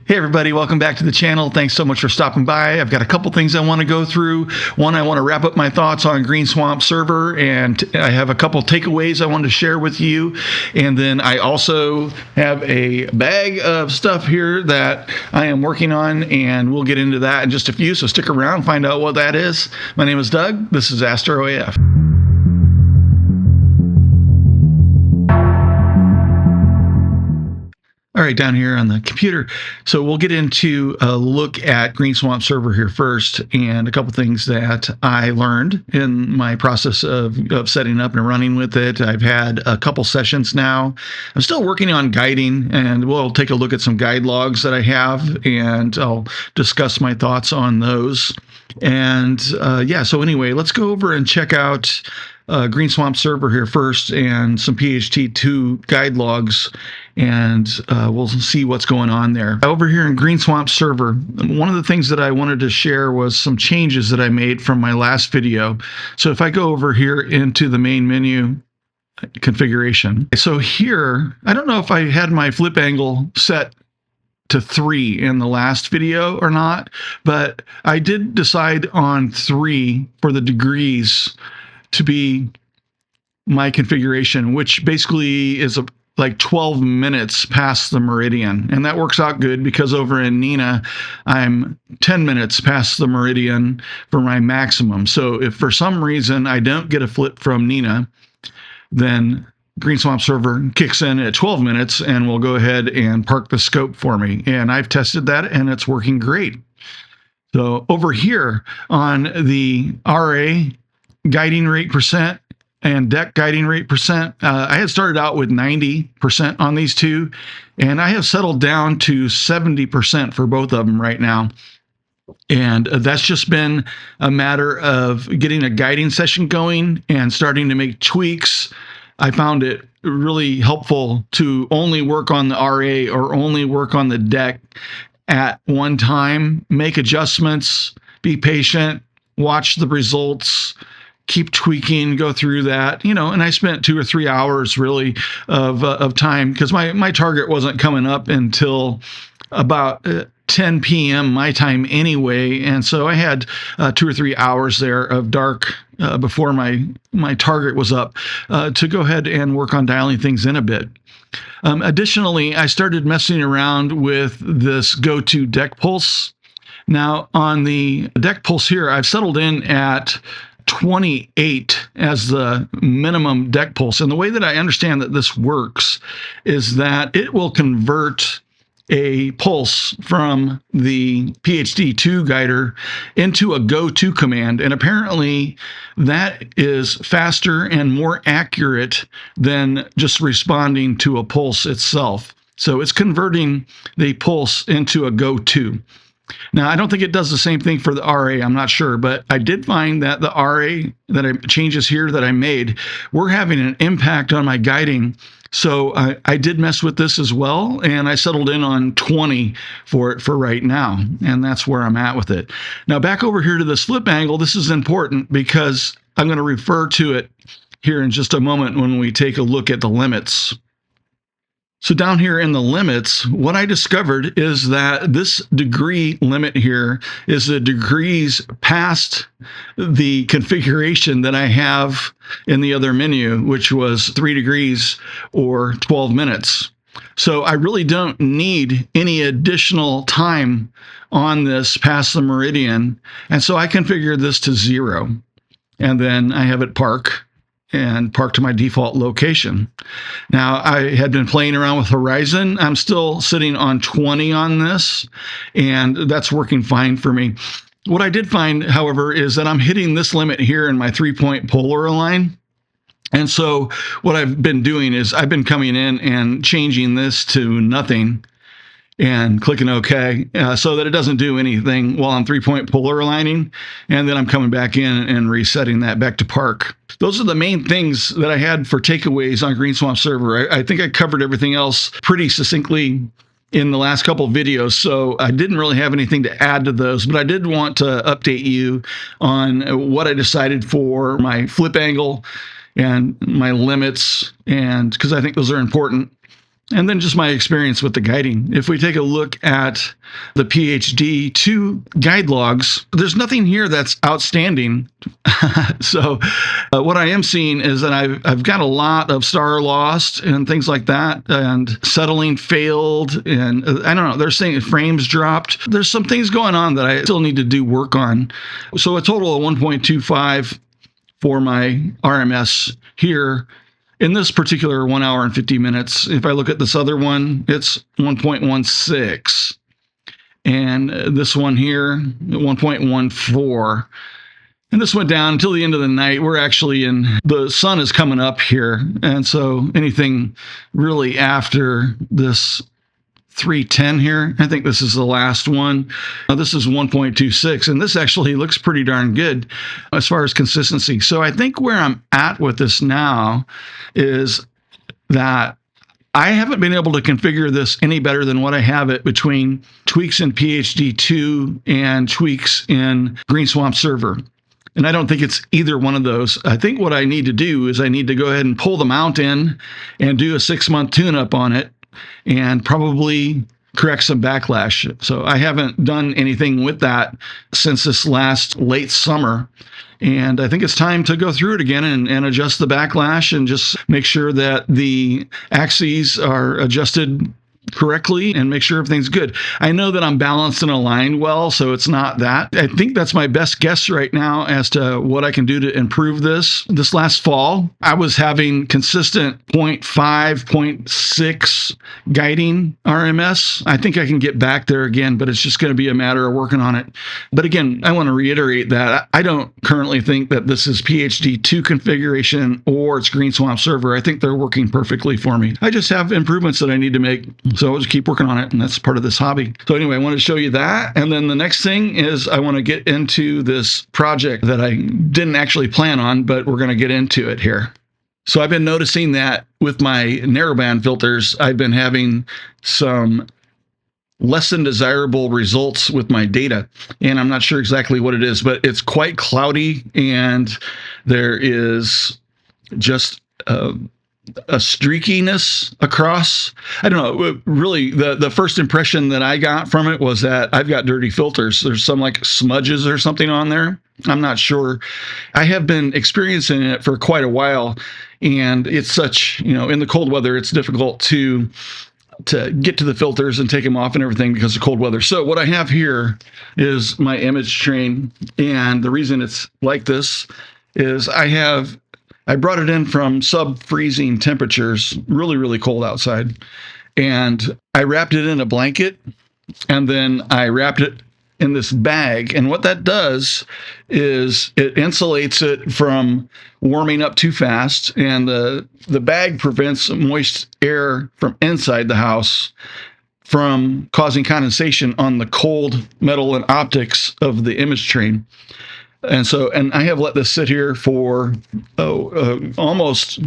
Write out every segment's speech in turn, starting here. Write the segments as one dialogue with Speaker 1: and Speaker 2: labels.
Speaker 1: Hey everybody, welcome back to the channel. Thanks so much for stopping by. I've got a couple things I want to go through. One, I want to wrap up my thoughts on Green Swamp Server, and I have a couple takeaways I wanted to share with you. And then I also have a bag of stuff here that I am working on, and we'll get into that in just a few, so stick around and find out what that is. My name is Doug. This is AstroAF. All right, down here on the computer. So we'll get into a look at Green Swamp Server here first, and a couple things that I learned in my process of setting up and running with it. I've had a couple sessions now. I'm still working on guiding, and we'll take a look at some guide logs that I have, and I'll discuss my thoughts on those. And yeah, so anyway, let's go over and check out Green Swamp Server here first, and some PHD2 guide logs, and we'll see what's going on there. Over here in Green Swamp Server, one of the things that I wanted to share was some changes that I made from my last video. So if I go over here into the main menu, configuration. So here, I don't know if I had my flip angle set to 3 in the last video or not, but I did decide on 3 for the degrees to be my configuration, which basically is like 12 minutes past the meridian. And that works out good because over in Nina, I'm 10 minutes past the meridian for my maximum. So if for some reason I don't get a flip from Nina, then Green Swamp Server kicks in at 12 minutes and will go ahead and park the scope for me. And I've tested that and it's working great. So over here on the RA guiding rate percent and DEC guiding rate percent, I had started out with 90% on these two, and I have settled down to 70% for both of them right now. And that's just been a matter of getting a guiding session going and starting to make tweaks. I found it really helpful to only work on the RA or only work on the DEC at one time, make adjustments, be patient, watch the results, keep tweaking, go through that, you know. And I spent 2 or 3 hours really of time, because my target wasn't coming up until about 10 p.m. my time anyway. And so I had 2 or 3 hours there of dark before my target was up to go ahead and work on dialing things in a bit. Additionally, I started messing around with this GoTo Dec Pulse. Now on the Dec Pulse here, I've settled in at 28 as the minimum DEC pulse. And the way that I understand that this works is that it will convert a pulse from the PHD2 guider into a GoTo command. And apparently that is faster and more accurate than just responding to a pulse itself. So it's converting the pulse into a GoTo. Now, I don't think it does the same thing for the RA. I'm not sure, but I did find that the RA changes here that I made were having an impact on my guiding. So I did mess with this as well, and I settled in on 20 for it for right now, and that's where I'm at with it. Now, back over here to the slip angle, this is important because I'm going to refer to it here in just a moment when we take a look at the limits. So down here in the limits, what I discovered is that this degree limit here is the degrees past the configuration that I have in the other menu, which was 3 degrees or 12 minutes. So I really don't need any additional time on this past the meridian. And so I configured this to 0. And then I have it park to my default location. Now, I had been playing around with Horizon. I'm still sitting on 20 on this, and that's working fine for me. What I did find, however, is that I'm hitting this limit here in my 3-point polar align. And so what I've been doing is I've been coming in and changing this to nothing and clicking OK, so that it doesn't do anything while I'm 3-point polar aligning. And then I'm coming back in and resetting that back to park. Those are the main things that I had for takeaways on Green Swamp Server. I think I covered everything else pretty succinctly in the last couple of videos, so I didn't really have anything to add to those, but I did want to update you on what I decided for my flip angle and my limits, and because I think those are important. And then just my experience with the guiding. If we take a look at the PHD2 guide logs, there's nothing here that's outstanding. So what I am seeing is that I've got a lot of star lost and things like that, and settling failed, and I don't know, they're saying frames dropped. There's some things going on that I still need to do work on. So a total of 1.25 for my RMS here. In this particular 1 hour and 50 minutes, if I look at this other one, it's 1.16. And this one here, 1.14. And this went down until the end of the night. We're actually the sun is coming up here. And so anything really after this 310 here, I think this is the last one. This is 1.26, and this actually looks pretty darn good as far as consistency. So I think where I'm at with this now is that I haven't been able to configure this any better than what I have it between tweaks in PHD2 and tweaks in Green Swamp Server. And I don't think it's either one of those. I think what I need to do is I need to go ahead and pull the mount in and do a 6-month tune-up on it, and probably correct some backlash. So I haven't done anything with that since this last late summer. And I think it's time to go through it again and adjust the backlash and just make sure that the axes are adjusted correctly and make sure everything's good. I know that I'm balanced and aligned well, so it's not that. I think that's my best guess right now as to what I can do to improve this. This last fall, I was having consistent 0.5, 0.6 guiding RMS. I think I can get back there again, but it's just going to be a matter of working on it. But again, I want to reiterate that I don't currently think that this is PHD2 configuration or it's Green Swamp Server. I think they're working perfectly for me. I just have improvements that I need to make. So I'll just keep working on it, and that's part of this hobby. So anyway, I wanted to show you that. And then the next thing is I want to get into this project that I didn't actually plan on, but we're going to get into it here. So I've been noticing that with my narrowband filters, I've been having some less than desirable results with my data. And I'm not sure exactly what it is, but it's quite cloudy, and there is just a streakiness across. I don't know, really the first impression that I got from it was that I've got dirty filters. There's some like smudges or something on there. I'm not sure. I have been experiencing it for quite a while, and it's such, in the cold weather, it's difficult to get to the filters and take them off and everything because of cold weather. So what I have here is my image train, and the reason it's like this is I brought it in from sub-freezing temperatures, really, really cold outside, and I wrapped it in a blanket, and then I wrapped it in this bag. And what that does is it insulates it from warming up too fast, and the bag prevents moist air from inside the house from causing condensation on the cold metal and optics of the image train. And I have let this sit here for almost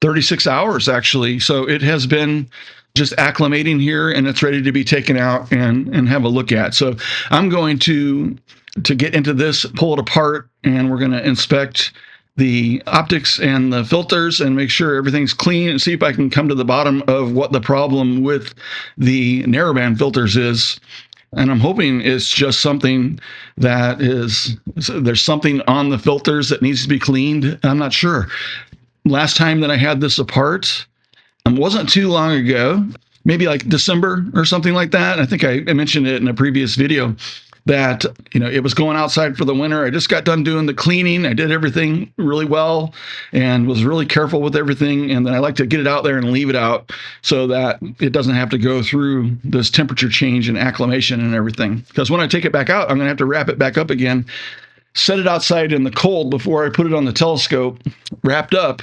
Speaker 1: 36 hours, actually. So it has been just acclimating here, and it's ready to be taken out and have a look at. So I'm going to get into this, pull it apart, and we're going to inspect the optics and the filters and make sure everything's clean and see if I can come to the bottom of what the problem with the narrowband filters is. And I'm hoping it's just something that there's something on the filters that needs to be cleaned. I'm not sure. Last time that I had this apart wasn't too long ago, maybe like December or something like that. I think I mentioned it in a previous video that, it was going outside for the winter. I just got done doing the cleaning. I did everything really well and was really careful with everything. And then I like to get it out there and leave it out so that it doesn't have to go through this temperature change and acclimation and everything. Because when I take it back out, I'm going to have to wrap it back up again, set it outside in the cold before I put it on the telescope, wrapped up,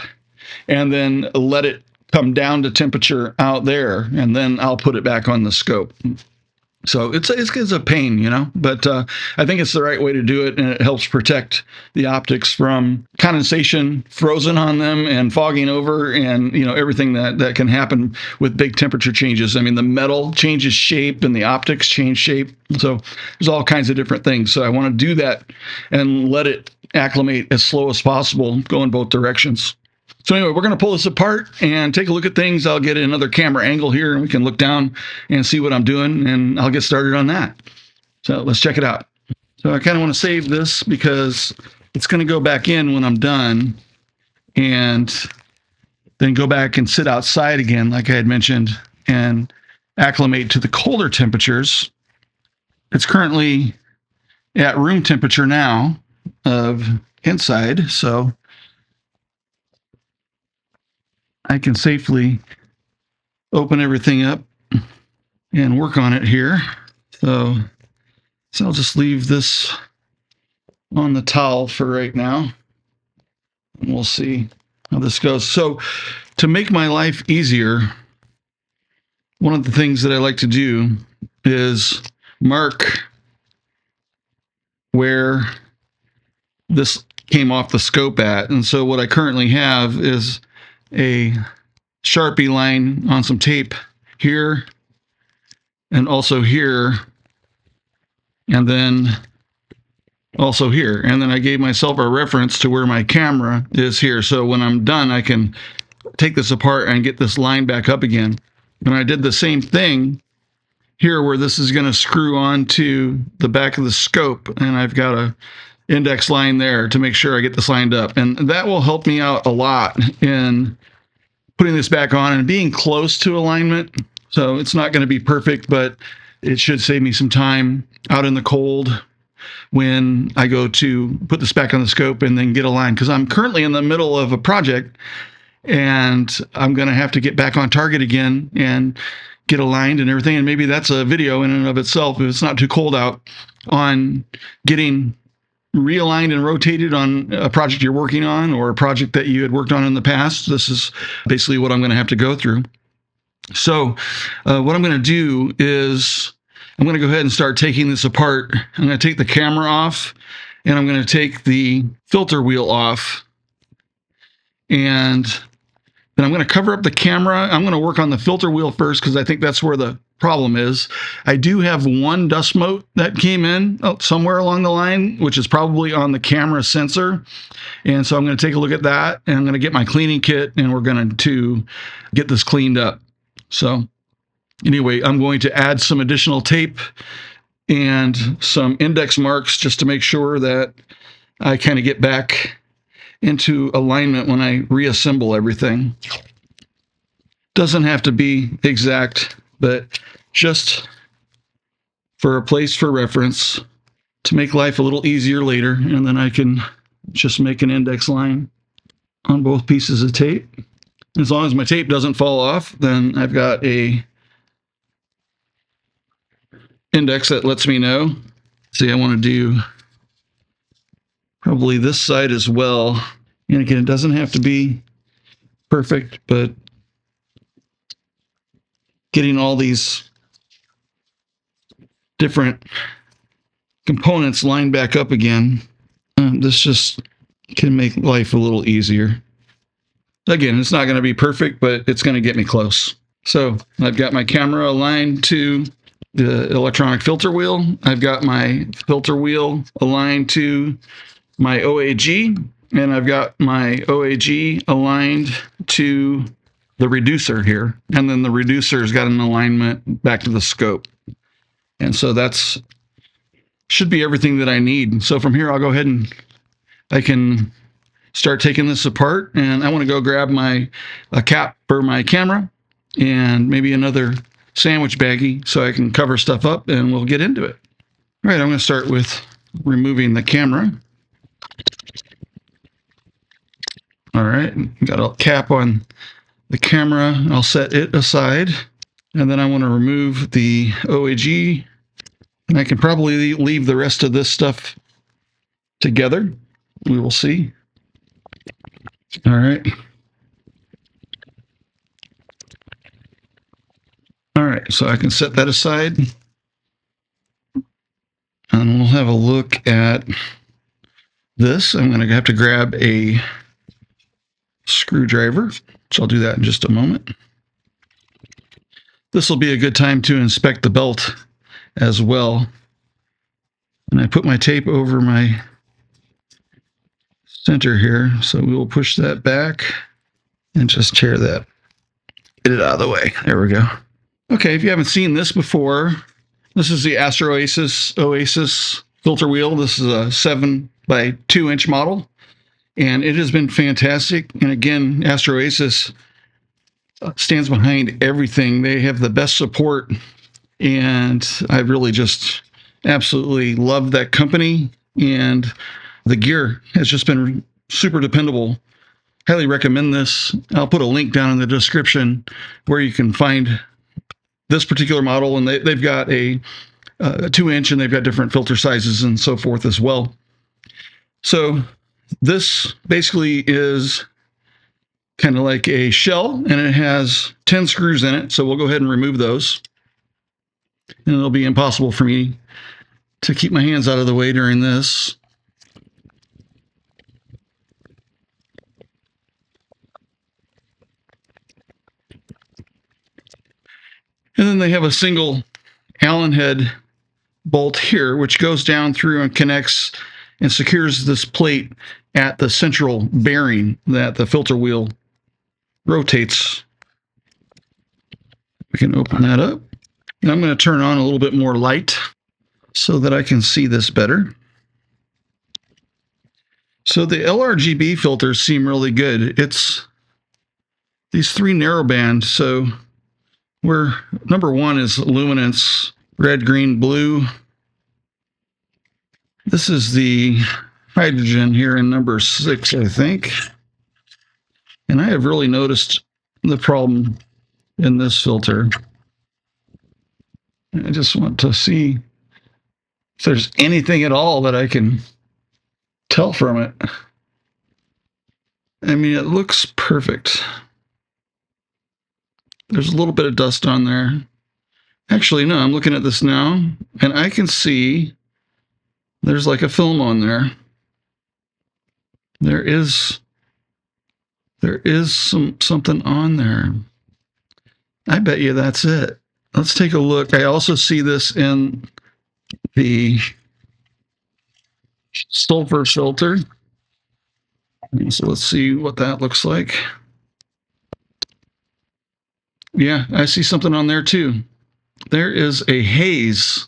Speaker 1: and then let it come down to temperature out there. And then I'll put it back on the scope. So it's a pain, but I think it's the right way to do it, and it helps protect the optics from condensation, frozen on them, and fogging over, and everything that can happen with big temperature changes. I mean, the metal changes shape, and the optics change shape. So there's all kinds of different things. So I want to do that and let it acclimate as slow as possible, go in both directions. So anyway, we're going to pull this apart and take a look at things. I'll get another camera angle here and we can look down and see what I'm doing, and I'll get started on that. So let's check it out. So I kind of want to save this because it's going to go back in when I'm done and then go back and sit outside again, like I had mentioned, and acclimate to the colder temperatures. It's currently at room temperature now of inside, so I can safely open everything up and work on it here. So I'll just leave this on the towel for right now, and we'll see how this goes. So to make my life easier, one of the things that I like to do is mark where this came off the scope at. And so what I currently have is a Sharpie line on some tape here and also here, and then also here. And then I gave myself a reference to where my camera is here. So when I'm done, I can take this apart and get this line back up again. And I did the same thing here where this is going to screw onto the back of the scope, and I've got a index line there to make sure I get this lined up. And that will help me out a lot in putting this back on and being close to alignment. So it's not going to be perfect, but it should save me some time out in the cold when I go to put this back on the scope and then get aligned, because I'm currently in the middle of a project and I'm going to have to get back on target again and get aligned and everything. And maybe that's a video in and of itself, if it's not too cold out, on getting realigned and rotated on a project you're working on or a project that you had worked on in the past. This is basically what I'm going to have to go through. So what I'm going to do is I'm going to go ahead and start taking this apart. I'm going to take the camera off, and I'm going to take the filter wheel off, and then I'm going to cover up the camera. I'm going to work on the filter wheel first because I think that's where the problem is. I do have one dust mote that came in somewhere along the line, which is probably on the camera sensor. And so I'm going to take a look at that, and I'm going to get my cleaning kit, and we're going to get this cleaned up. So anyway, I'm going to add some additional tape and some index marks just to make sure that I kind of get back into alignment when I reassemble everything. Doesn't have to be exact, but just for a place for reference to make life a little easier later. And then I can just make an index line on both pieces of tape. As long as my tape doesn't fall off, then I've got a index that lets me know. See, I want to do probably this side as well. And again, it doesn't have to be perfect, but getting all these different components lined back up again, this just can make life a little easier. Again, it's not going to be perfect, but it's going to get me close. So I've got my camera aligned to the electronic filter wheel. I've got my filter wheel aligned to my OAG, and I've got my OAG aligned to the reducer here. And then the reducer's got an alignment back to the scope. And so that's should be everything that I need. So from here, I'll go ahead and I can start taking this apart. And I want to go grab a cap for my camera and maybe another sandwich baggie so I can cover stuff up, and we'll get into it. All right, I'm going to start with removing the camera. All right, got a cap on the camera. I'll set it aside, and then I want to remove the OAG, and I can probably leave the rest of this stuff together. We will see. All right. All right, so I can set that aside, and we'll have a look at this. I'm going to have to grab a screwdriver, so I'll do that in just a moment. This will be a good time to inspect the belt as well. And I put my tape over my center here, so we will push that back. and just tear that, get it out of the way. There we go. Okay, if you haven't seen this before, this is the Astroasis Oasis filter wheel. This is a 7 by 2 inch model, and it has been fantastic. And again, Astroasis stands behind everything. They have the best support, and I really just absolutely love that company. And the gear has just been super dependable. Highly recommend this. I'll put a link down in the description where you can find this particular model, and they've got a 2 inch, and they've got different filter sizes and so forth as well. So this basically is kind of like a shell, and it has 10 screws in it. So we'll go ahead and remove those, and it'll be impossible for me to keep my hands out of the way during this. And then they have a single Allen head bolt here, which goes down through and connects and secures this plate at the central bearing that the filter wheel rotates. We can open that up. And I'm going to turn on a little bit more light so that I can see this better. So the LRGB filters seem really good. It's these 3 narrowband. So where number 1 is luminance, red, green, blue. This is the hydrogen here in number 6, I think. And I have really noticed the problem in this filter. I just want to see if there's anything at all that I can tell from it. I mean, it looks perfect. There's a little bit of dust on there. Actually, no, I'm looking at this now, and I can see there's like a film on there. There is something on there. I bet you that's it. Let's take a look. I also see this in the sulfur filter. So let's see what that looks like. Yeah, I see something on there too. There is a haze,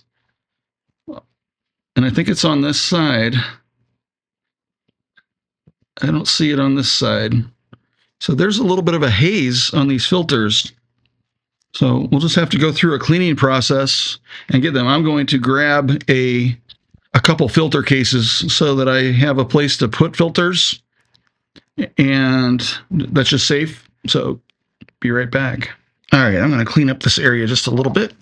Speaker 1: and I think it's on this side. I don't see it on this side. So there's a little bit of a haze on these filters. So we'll just have to go through a cleaning process and get them. I'm going to grab a couple filter cases so that I have a place to put filters, and that's just safe. So be right back. All right, I'm going to clean up this area just a little bit.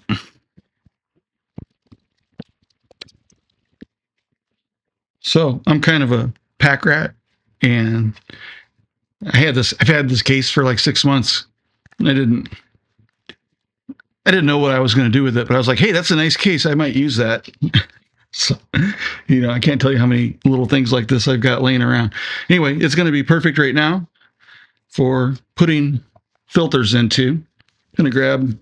Speaker 1: So I'm kind of a pack rat, and I've had this case for like 6 months. And I didn't know what I was going to do with it, but I was like, hey, that's a nice case. I might use that. So, I can't tell you how many little things like this I've got laying around. Anyway, it's going to be perfect right now for putting filters into. I'm going to grab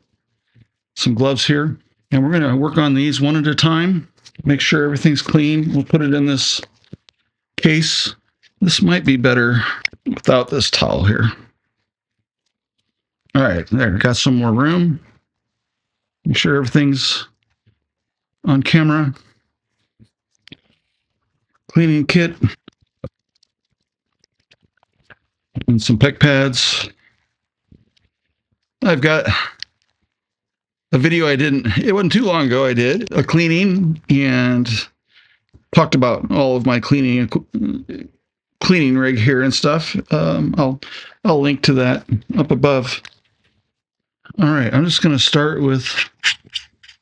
Speaker 1: some gloves here, and we're going to work on these one at a time. Make sure everything's clean. We'll put it in this case. This might be better without this towel here. All right, there, got some more room. Make sure everything's on camera. Cleaning kit. And some pec pads. I've got a video it wasn't too long ago, I did a cleaning and talked about all of my cleaning rig here and stuff. I'll link to that up above. All right, I'm just going to start with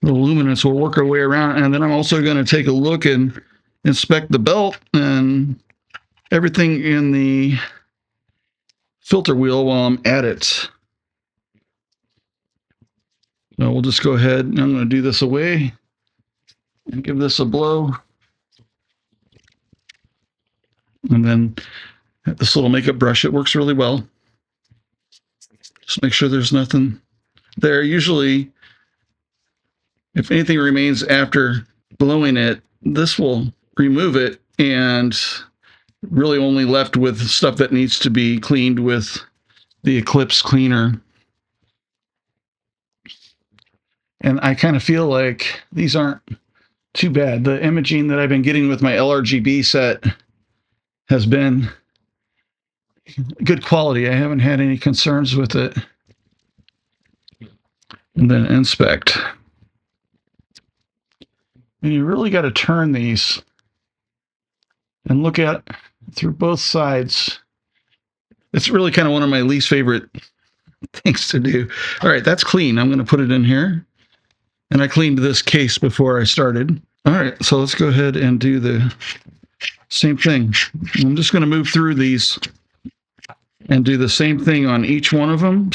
Speaker 1: the luminance. We'll work our way around, and then I'm also going to take a look and inspect the belt and everything in the filter wheel while I'm at it. So we'll just go ahead, and I'm going to do this away and give this a blow. And then this little makeup brush, it works really well. Just make sure there's nothing there. Usually, if anything remains after blowing it, this will remove it, and really only left with stuff that needs to be cleaned with the Eclipse cleaner. And I kind of feel like these aren't too bad. The imaging that I've been getting with my LRGB set has been good quality. I haven't had any concerns with it. And then inspect. And you really got to turn these and look at through both sides. It's really kind of one of my least favorite things to do. All right, that's clean. I'm going to put it in here. And I cleaned this case before I started. All right, so let's go ahead and do the same thing. I'm just going to move through these and do the same thing on each one of them.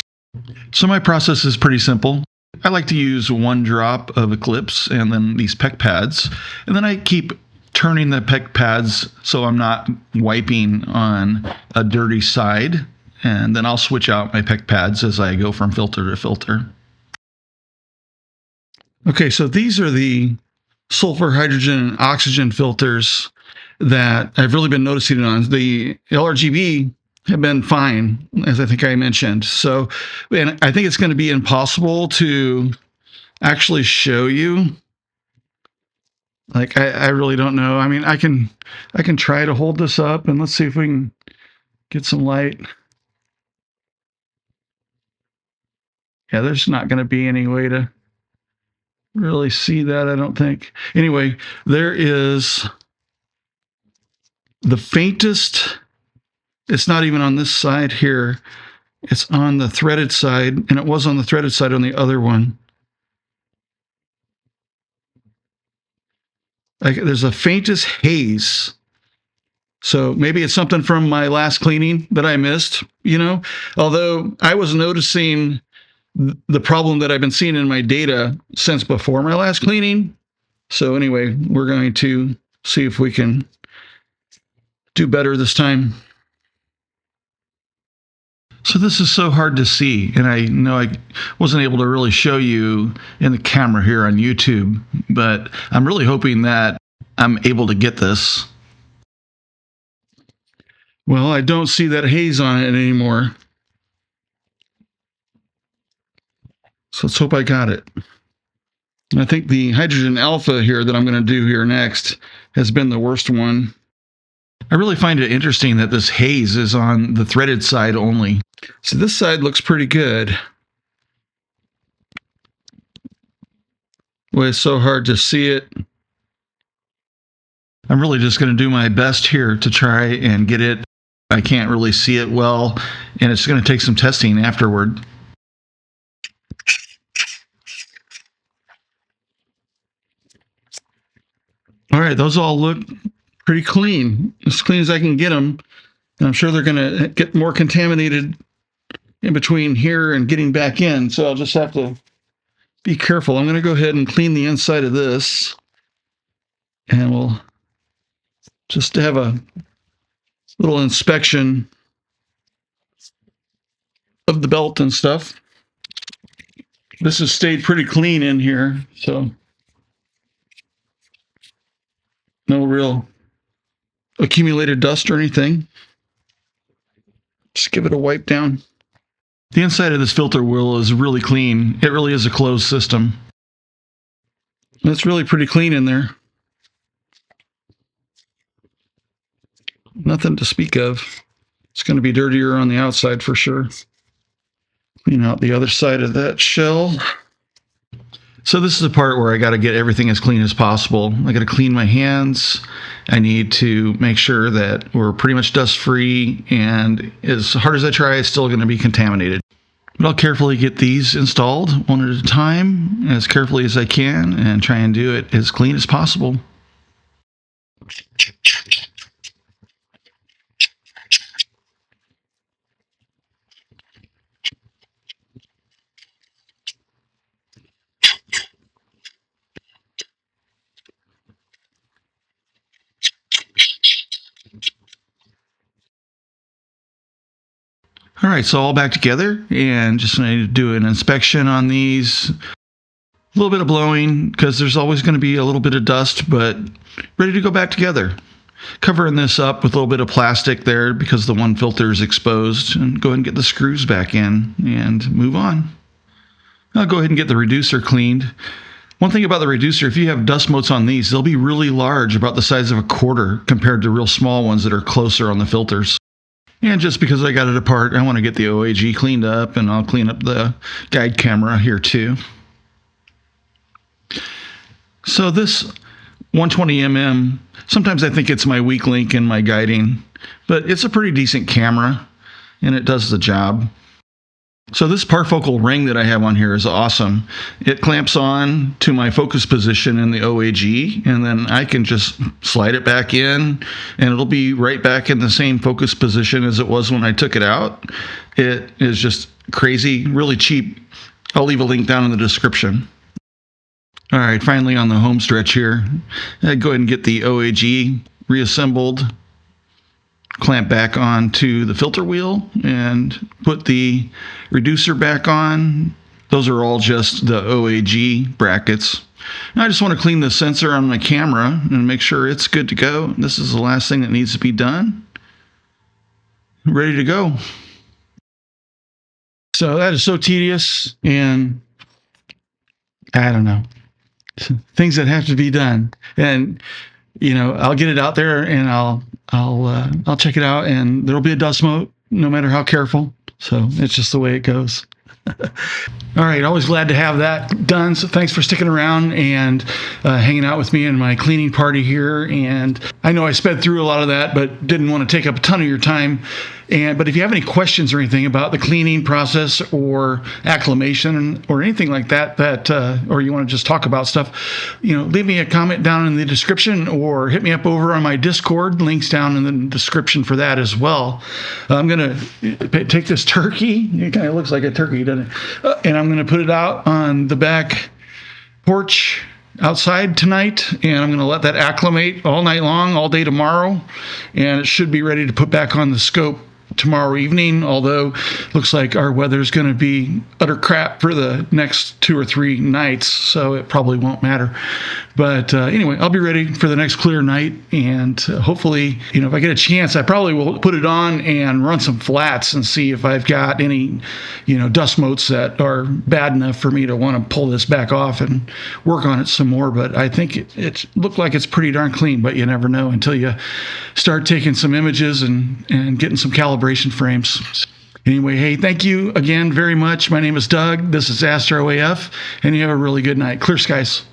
Speaker 1: So my process is pretty simple. I like to use 1 drop of Eclipse and then these PEC pads. And then I keep turning the PEC pads so I'm not wiping on a dirty side. And then I'll switch out my PEC pads as I go from filter to filter. Okay, so these are the sulfur, hydrogen, and oxygen filters that I've really been noticing it on. The LRGB have been fine, as I think I mentioned. So, and I think it's going to be impossible to actually show you. Like, I really don't know. I mean, I can try to hold this up, and let's see if we can get some light. Yeah, there's not going to be any way to really see that, I don't think. Anyway, there is the faintest. It's not even on this side here. It's on the threaded side, and it was on the threaded side on the other one. Like, there's a faintest haze. So maybe it's something from my last cleaning that I missed, you know? Although I was noticing the problem that I've been seeing in my data since before my last cleaning. So anyway, we're going to see if we can do better this time. So this is so hard to see, and I know I wasn't able to really show you in the camera here on YouTube, but I'm really hoping that I'm able to get this. Well, I don't see that haze on it anymore. So let's hope I got it. And I think the hydrogen alpha here that I'm going to do here next has been the worst one. I really find it interesting that this haze is on the threaded side only. So this side looks pretty good. Boy, it's so hard to see it. I'm really just going to do my best here to try and get it. I can't really see it well, and it's going to take some testing afterward. All right, those all look pretty clean, as clean as I can get them. And I'm sure they're going to get more contaminated in between here and getting back in. So I'll just have to be careful. I'm going to go ahead and clean the inside of this. And we'll just have a little inspection of the belt and stuff. This has stayed pretty clean in here, so no real accumulated dust or anything. Just give it a wipe down. The inside of this filter wheel is really clean. It really is a closed system. It's really pretty clean in there. Nothing to speak of. It's going to be dirtier on the outside for sure. Clean out the other side of that shell. So this is the part where I got to get everything as clean as possible. I got to clean my hands. I need to make sure that we're pretty much dust free, and as hard as I try, it's still going to be contaminated. But I'll carefully get these installed one at a time, as carefully as I can, and try and do it as clean as possible. All right, so all back together, and just need to do an inspection on these. A little bit of blowing, because there's always going to be a little bit of dust, but ready to go back together. covering this up with a little bit of plastic there because the one filter is exposed, and go ahead and get the screws back in and move on. I'll go ahead and get the reducer cleaned. One thing about the reducer, if you have dust motes on these, they'll be really large, about the size of a quarter, compared to real small ones that are closer on the filters. And just because I got it apart, I want to get the OAG cleaned up, and I'll clean up the guide camera here too. So this 120mm, sometimes I think it's my weak link in my guiding, but it's a pretty decent camera, and it does the job. So this parfocal ring that I have on here is awesome. It clamps on to my focus position in the OAG, and then I can just slide it back in, and it'll be right back in the same focus position as it was when I took it out. It is just crazy, really cheap. I'll leave a link down in the description. All right, finally on the home stretch here, I'd go ahead and get the OAG reassembled, clamp back onto the filter wheel, and put the reducer back on. Those are all just the OAG brackets. Now I just want to clean the sensor on my camera and make sure it's good to go. This is the last thing that needs to be done. Ready to go. So that is so tedious, and I don't know. Things that have to be done, and I'll get it out there, and I'll check it out, and there'll be a dust mote no matter how careful. So it's just the way it goes. All right, always glad to have that done. So thanks for sticking around and hanging out with me in my cleaning party here. And I know I sped through a lot of that, but didn't want to take up a ton of your time. But if you have any questions or anything about the cleaning process or acclimation or anything like that, or you want to just talk about stuff, leave me a comment down in the description, or hit me up over on my Discord. Links down in the description for that as well. I'm going to take this turkey. It kind of looks like a turkey, doesn't it? And I'm going to put it out on the back porch outside tonight, and I'm going to let that acclimate all night long, all day tomorrow, and it should be ready to put back on the scope tomorrow evening, although looks like our weather's going to be utter crap for the next 2 or 3 nights, so it probably won't matter. But anyway, I'll be ready for the next clear night, and hopefully, if I get a chance, I probably will put it on and run some flats and see if I've got any, dust motes that are bad enough for me to want to pull this back off and work on it some more. But I think it looked like it's pretty darn clean, but you never know until you start taking some images and getting some calibration frames. Anyway, hey, thank you again very much. My name is Doug. This is Astro AF, and you have a really good night. Clear skies.